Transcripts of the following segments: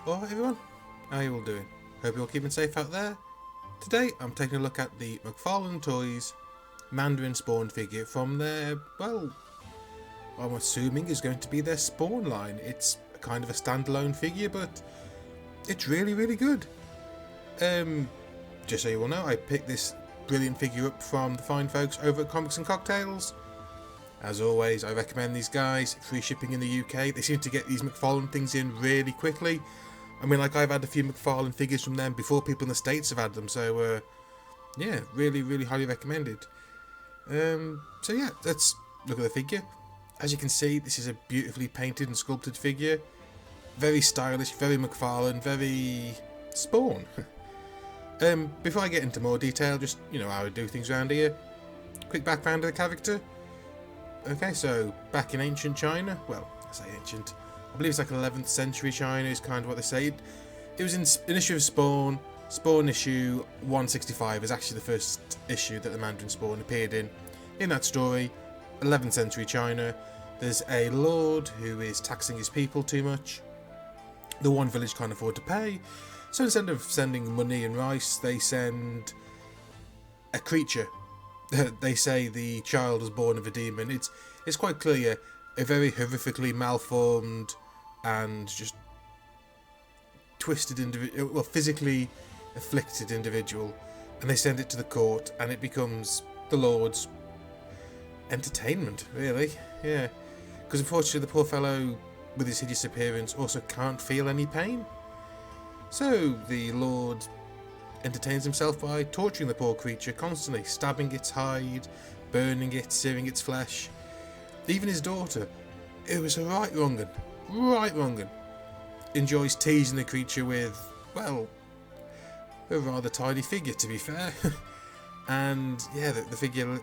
Alright everyone, how you all doing? Hope you're all keeping safe out there. Today I'm taking a look at the McFarlane Toys Mandarin Spawn figure from their, well, I'm assuming is going to be their Spawn line. It's kind of a standalone figure, but it's really good. Just so you all know, I picked this brilliant figure up from the fine folks over at Comics and Cocktails. As always, I recommend these guys, free shipping in the UK. They seem to get these McFarlane things in really quickly. I mean, like, I've had a few McFarlane figures from them before people in the States have had them, so, yeah, really highly recommended. So yeah, let's look at the figure. As you can see, this is a beautifully painted and sculpted figure. Very stylish, very McFarlane, very Spawn. Before I get into more detail, just, you know, how I do things around here. Quick background of the character. Okay, so, back in ancient China, well, I say ancient, I believe it's like 11th century China is kind of what they say. It was in an issue of Spawn. Spawn issue 165 is actually the first issue that the Mandarin Spawn appeared in. In that story, 11th century China, there's a lord who is taxing his people too much. The one village can't afford to pay, so instead of sending money and rice, they send a creature. They say the child was born of a demon. It's quite clear, a very horrifically malformed and just twisted individual, well, physically afflicted individual, and they send it to the court, and it becomes the Lord's entertainment, really. Yeah, because unfortunately the poor fellow with his hideous appearance also can't feel any pain. So the Lord entertains himself by torturing the poor creature constantly, stabbing its hide, burning it, searing its flesh. Even his daughter, who is a right wrong'un, enjoys teasing the creature with, well, a rather tidy figure, to be fair. And yeah, the figure,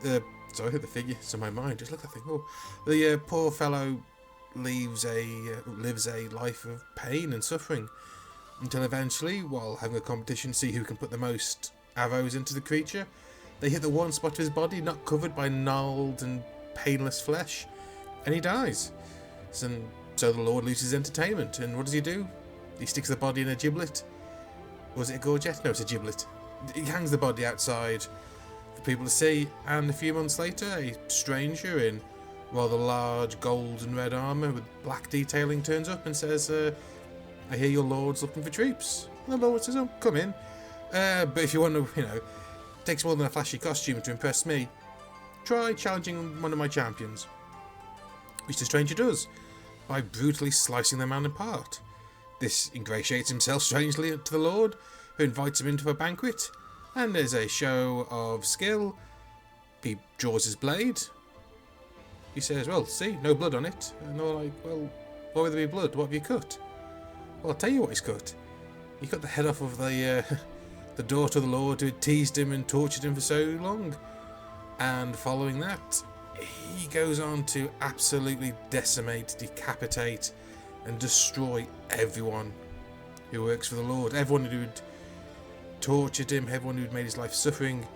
sorry, the figure, it's in my mind, just look at that thing. Oh, the poor fellow lives a life of pain and suffering, until eventually, while having a competition to see who can put the most arrows into the creature, they hit the one spot of his body not covered by gnarled and painless flesh, and he dies. So the Lord loses entertainment, and what does he do? He sticks the body in a giblet. Was it a gorget? No, it's a giblet. He hangs the body outside for people to see, and a few months later, a stranger in rather large gold and red armour with black detailing turns up and says, I hear your lord's looking for troops. And the Lord says, oh, come in. But if you want to, it takes more than a flashy costume to impress me, try challenging one of my champions. Which the stranger does, by brutally slicing the man apart. This ingratiates himself strangely to the Lord, who invites him into a banquet, and as a show of skill, he draws his blade. He says, well, see, no blood on it. And they're like, well, why would there be blood? What have you cut? Well, I'll tell you what he's cut. He cut the head off of the daughter of the Lord who had teased him and tortured him for so long. And following that, he goes on to absolutely decimate, decapitate, and destroy everyone who works for the Lord. Everyone who'd tortured him, everyone who'd made his life suffering,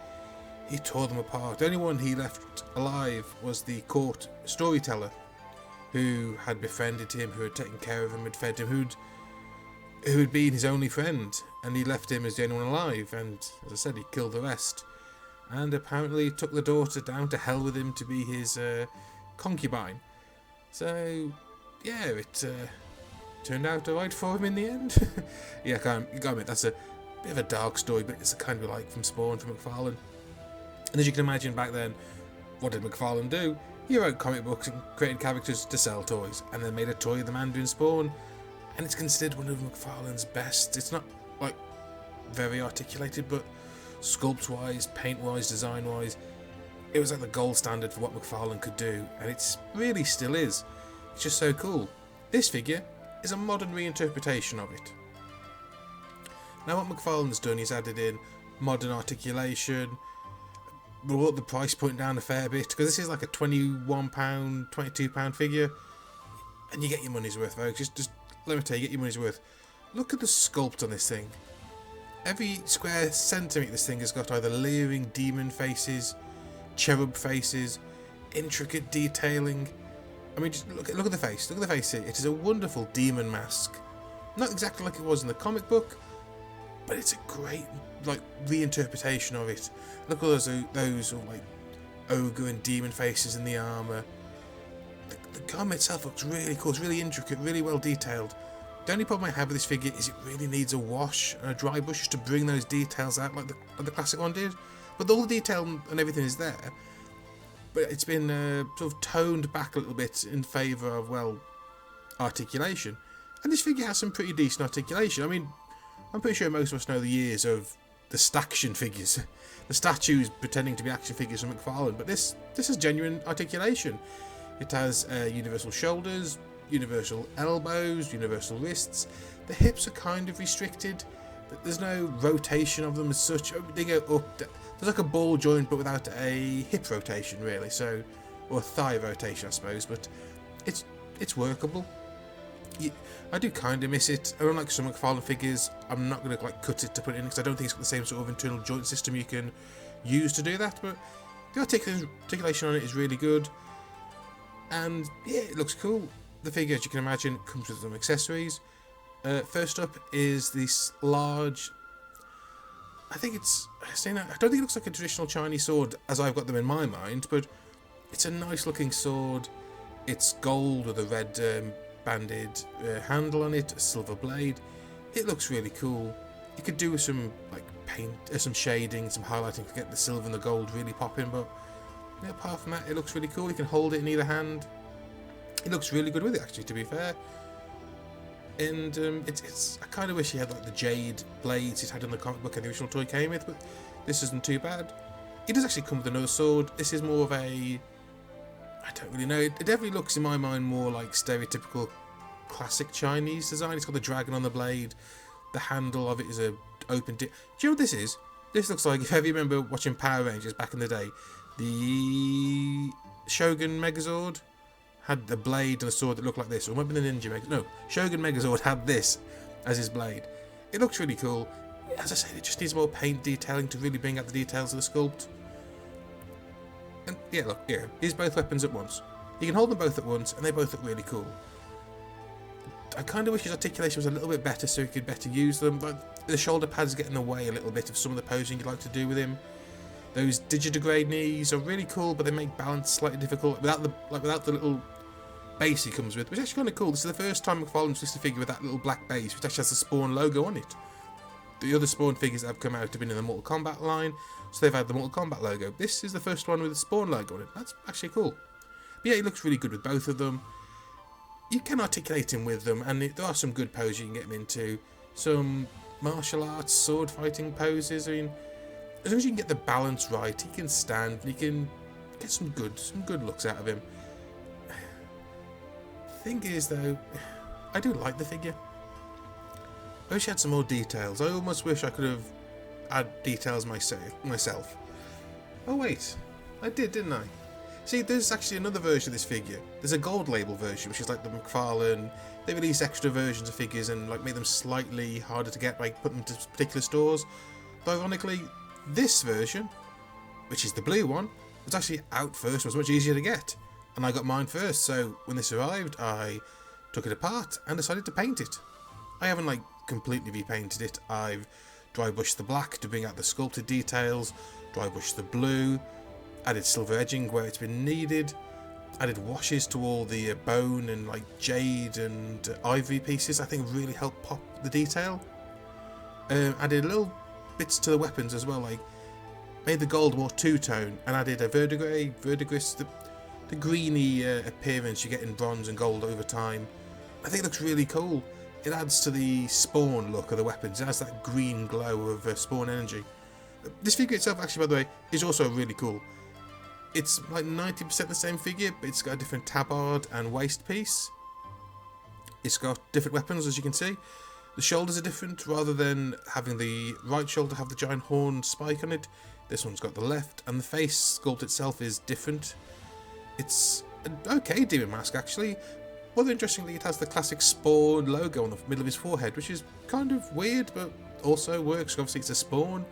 he tore them apart. The only one he left alive was the court storyteller, who had befriended him, who had taken care of him, had fed him, who had been his only friend, and he left him as the only one alive, and as I said, he killed the rest. And apparently took the daughter down to hell with him to be his concubine. So, yeah, it turned out alright for him in the end. Yeah, you gotta admit, that's a bit of a dark story, but it's a kind of like from Spawn, from McFarlane. And as you can imagine back then, what did McFarlane do? He wrote comic books and created characters to sell toys, and then made a toy of the Mandarin Spawn, and it's considered one of McFarlane's best. It's not, like, very articulated, but sculpt-wise, paint-wise, design-wise, it was like the gold standard for what McFarlane could do, and it really still is. It's just so cool. This figure is a modern reinterpretation of it. Now what McFarlane's done, he's added in modern articulation, brought the price point down a fair bit, because this is like a £21, £22 figure, and you get your money's worth, folks. Just let me tell you, get your money's worth. Look at the sculpt on this thing. Every square centimetre this thing has got either leering demon faces, cherub faces, intricate detailing. I mean, just look at the face. Look at the face here. It is a wonderful demon mask Not exactly like it was in the comic book, but it's a great like reinterpretation of it. Look at those like ogre and demon faces in the armor. The garment itself looks really cool. It's really intricate, really well detailed. The only problem I have with this figure is it really needs a wash and a dry brush just to bring those details out like the classic one did. But all the detail and everything is there. But it's been sort of toned back a little bit in favour of, well, articulation. And this figure has some pretty decent articulation. I mean, I'm pretty sure most of us know the years of the Staction figures. The statues pretending to be action figures from McFarlane. But this has genuine articulation. It has universal shoulders, universal elbows, universal wrists. The hips are kind of restricted. There's no rotation of them as such. They go up. There's like a ball joint, but without a hip rotation, really. So, or a thigh rotation, I suppose. But it's workable. I do kind of miss it. I don't like some McFarlane figures. I'm not going to like cut it to put it in because I don't think it's got the same sort of internal joint system you can use to do that. But the articulation on it is really good. And yeah, it looks cool. The figure, as you can imagine, comes with some accessories. First up is this large. I don't think it looks like a traditional Chinese sword as I've got them in my mind, but it's a nice looking sword. It's gold with a red banded handle on it, a silver blade. It looks really cool. You could do some like paint, some shading, some highlighting to get the silver and the gold really popping, but yeah, apart from that, it looks really cool. You can hold it in either hand. It looks really good with it, actually, to be fair. And I kind of wish he had like the jade blades he's had in the comic book and the original toy came with, but this isn't too bad. It does actually come with another sword. This is more of a, I don't really know. It definitely looks in my mind more like stereotypical classic Chinese design. It's got the dragon on the blade. The handle of it is a open. Do you know what this is? This looks like, if you remember watching Power Rangers back in the day, the Shogun Megazord had the blade and a sword that looked like this, or it might be the Ninja Megazord. No, Shogun Megazord had this as his blade. It looks really cool. As I said, it just needs more paint detailing to really bring out the details of the sculpt. And yeah, look, here, here's both weapons at once. You can hold them both at once, and they both look really cool. I kind of wish his articulation was a little bit better so he could better use them, but the shoulder pads get in the way a little bit of some of the posing you'd like to do with him. Those digidegrade knees are really cool, but they make balance slightly difficult without the little base he comes with, which is actually kind of cool. This is the first time McFarlane's released a figure with that little black base, which actually has the Spawn logo on it. The other Spawn figures that have come out have been in the Mortal Kombat line, so they've had the Mortal Kombat logo. This is the first one with the Spawn logo on it. That's actually cool. But yeah, he looks really good with both of them. You can articulate him with them, and there are some good poses you can get him into. Some martial arts, sword fighting poses. I mean, as long as you can get the balance right, he can stand, and you can get some good looks out of him. Thing is, though, I do like the figure. I wish I had some more details. I almost wish I could have added details myself. Oh wait, I did, didn't I? See, there's actually another version of this figure. There's a gold label version, which is like the McFarlane. They release extra versions of figures and like make them slightly harder to get, like put them to particular stores. But ironically, this version, which is the blue one, was actually out first. It was much easier to get, and I got mine first. So when this arrived, I took it apart and decided to paint it. I haven't like completely repainted it. I've dry brushed the black to bring out the sculpted details, dry brushed the blue, added silver edging where it's been needed, added washes to all the bone and like jade and ivory pieces. I think really helped pop the detail. Added little bits to the weapons as well, like made the gold more two-tone and added a verdigris, the greeny appearance you get in bronze and gold over time. I think it looks really cool. It adds to the Spawn look of the weapons. It has that green glow of Spawn energy. This figure itself, actually, by the way, is also really cool. It's like 90% the same figure, but it's got a different tabard and waist piece. It's got different weapons, as you can see. The shoulders are different. Rather than having the right shoulder have the giant horn spike on it, this one's got the left, and the face sculpt itself is different. It's an okay demon mask, actually. Rather interestingly, it has the classic Spawn logo on the middle of his forehead, which is kind of weird, but also works. Obviously, it's a Spawn.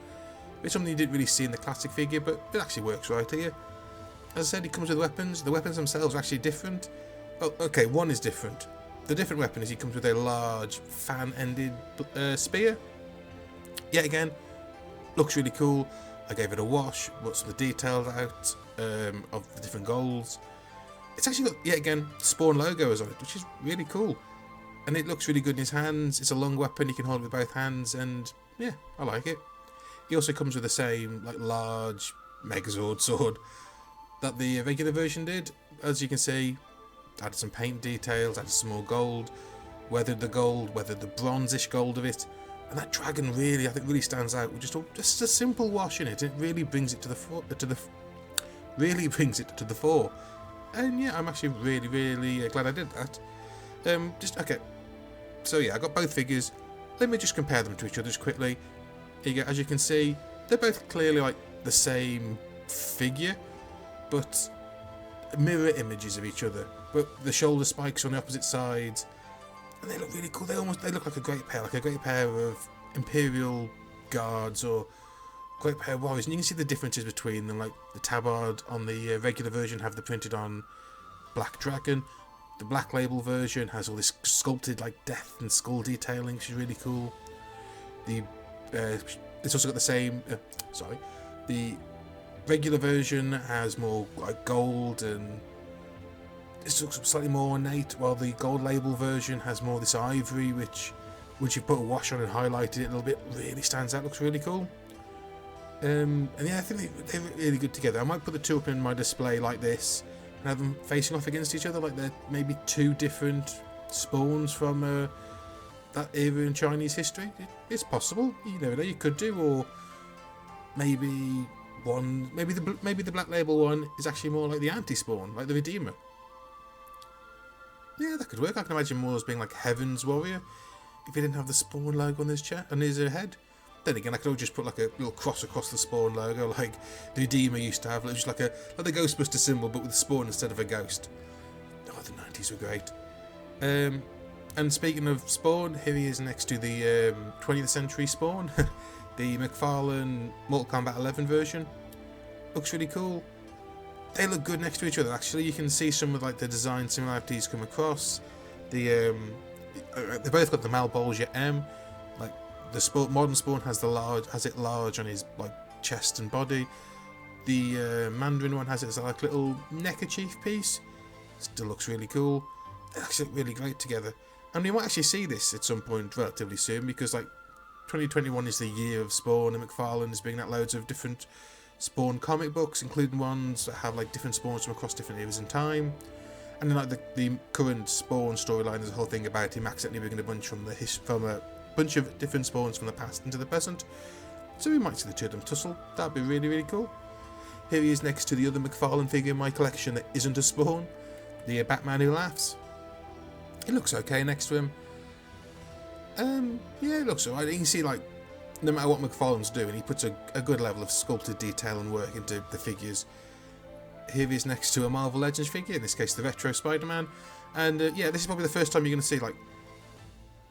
It's something you didn't really see in the classic figure, but it actually works right here. As I said, it comes with weapons. The weapons themselves are actually different. Oh, okay, one is different. the different weapon is he comes with a large fan-ended spear. Yet again, looks really cool. I gave it a wash, brought some of the details out of the different golds. It's actually got, yet again, Spawn logos on it, which is really cool. And it looks really good in his hands. It's a long weapon, you can hold it with both hands, and yeah, I like it. He also comes with the same like large Megazord sword that the regular version did. As you can see, added some paint details, added some more gold, weathered the gold, weathered the bronzish gold of it. And that dragon really, I think, really stands out with just a simple wash in it. It really brings it to the fore. And yeah, I'm actually really glad I did that. Okay. So yeah, I got both figures. Let me just compare them to each other just quickly. Here you go. As you can see, they're both clearly like the same figure, but mirror images of each other. But the shoulder spikes are on the opposite sides. And they look really cool. They look like a great pair of Imperial Guards or great pair of warriors. And you can see the differences between them. Like the tabard on the regular version have the printed on Black Dragon. The Black Label version has all this sculpted like death and skull detailing, which is really cool. It's also got the same. The regular version has more like gold and this looks slightly more ornate, while the Gold Label version has more of this ivory, which, once you put a wash on and highlighted it a little bit, really stands out. Looks really cool. And yeah, I think they're really good together. I might put the two up in my display like this and have them facing off against each other, like they're maybe two different spawns from that era in Chinese history. It's possible. You never know. You could do, or maybe the Black Label one is actually more like the anti-spawn, like the Redeemer. Yeah, that could work. I can imagine more as being like Heaven's Warrior if he didn't have the Spawn logo on his head. Then again, I could just put like a little cross across the Spawn logo, like the Redeemer used to have. It was just like the Ghostbuster symbol, but with Spawn instead of a ghost. Oh, the 90s were great. And speaking of Spawn, here he is next to the 20th century Spawn, the McFarlane Mortal Kombat 11 version. Looks really cool. They look good next to each other. Actually, you can see some of like the design similarities come across. They both got the Malbolgia M. Like the modern Spawn has it large on his like chest and body. The Mandarin one has it as like little neckerchief piece. Still looks really cool. They actually look really great together. And we might actually see this at some point relatively soon, because like 2021 is the year of Spawn, and McFarlane is bringing out loads of different Spawn comic books, including ones that have like different spawns from across different eras in time. And then like the current Spawn storyline, there's a whole thing about him accidentally bringing a bunch from a bunch of different spawns from the past into the present. So we might see the two of them tussle. That'd be really cool. Here he is next to the other McFarlane figure in my collection that isn't a Spawn, the Batman Who Laughs. It looks okay next to him. Yeah, it looks alright. You can see like no matter what McFarlane's doing, he puts a good level of sculpted detail and work into the figures. Here he is next to a Marvel Legends figure, in this case the Retro Spider-Man. And yeah, this is probably the first time you're going to see like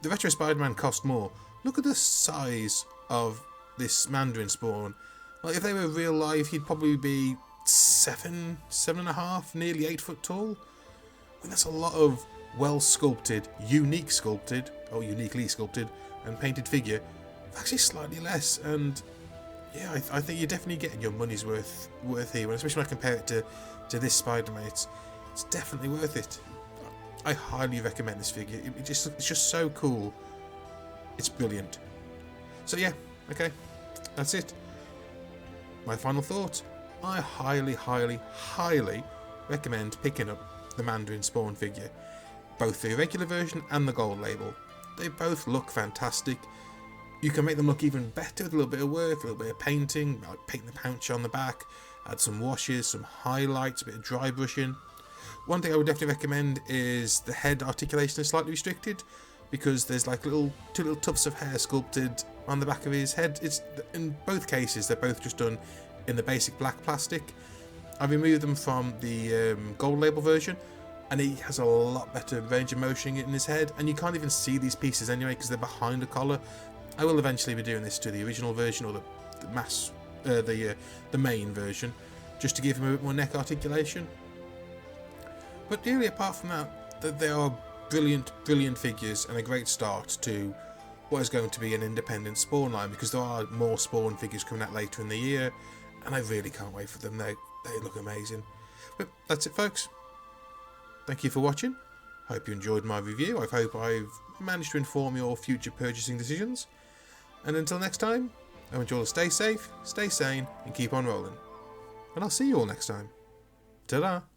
the Retro Spider-Man cost more. Look at the size of this Mandarin Spawn. Like if they were real life, he'd probably be 7.5, nearly 8 foot tall. I mean, that's a lot of well sculpted, uniquely sculpted and painted figure. Actually slightly less, and yeah, I think you're definitely getting your money's worth here, especially when I compare it to this Spider-Man. It's definitely worth it. I highly recommend this figure. It's just so cool. It's brilliant. So yeah, okay, that's it. My final thought: I highly recommend picking up the Mandarin Spawn figure, both the regular version and the Gold Label. They both look fantastic. You can make them look even better with a little bit of work, a little bit of painting, like paint the pouch on the back, add some washes, some highlights, a bit of dry brushing. One thing I would definitely recommend is the head articulation is slightly restricted, because there's like two little tufts of hair sculpted on the back of his head. It's in both cases they're both just done in the basic black plastic. I removed them from the Gold Label version, and he has a lot better range of motion in his head, and you can't even see these pieces anyway because they're behind the collar. I will eventually be doing this to the original version, or the main version, just to give him a bit more neck articulation. But really, apart from that, they are brilliant, brilliant figures and a great start to what is going to be an independent Spawn line, because there are more Spawn figures coming out later in the year, and I really can't wait for them. They look amazing. But that's it, folks. Thank you for watching. Hope you enjoyed my review. I hope I've managed to inform your future purchasing decisions. And until next time, I want you all to stay safe, stay sane, and keep on rolling. And I'll see you all next time. Ta-da!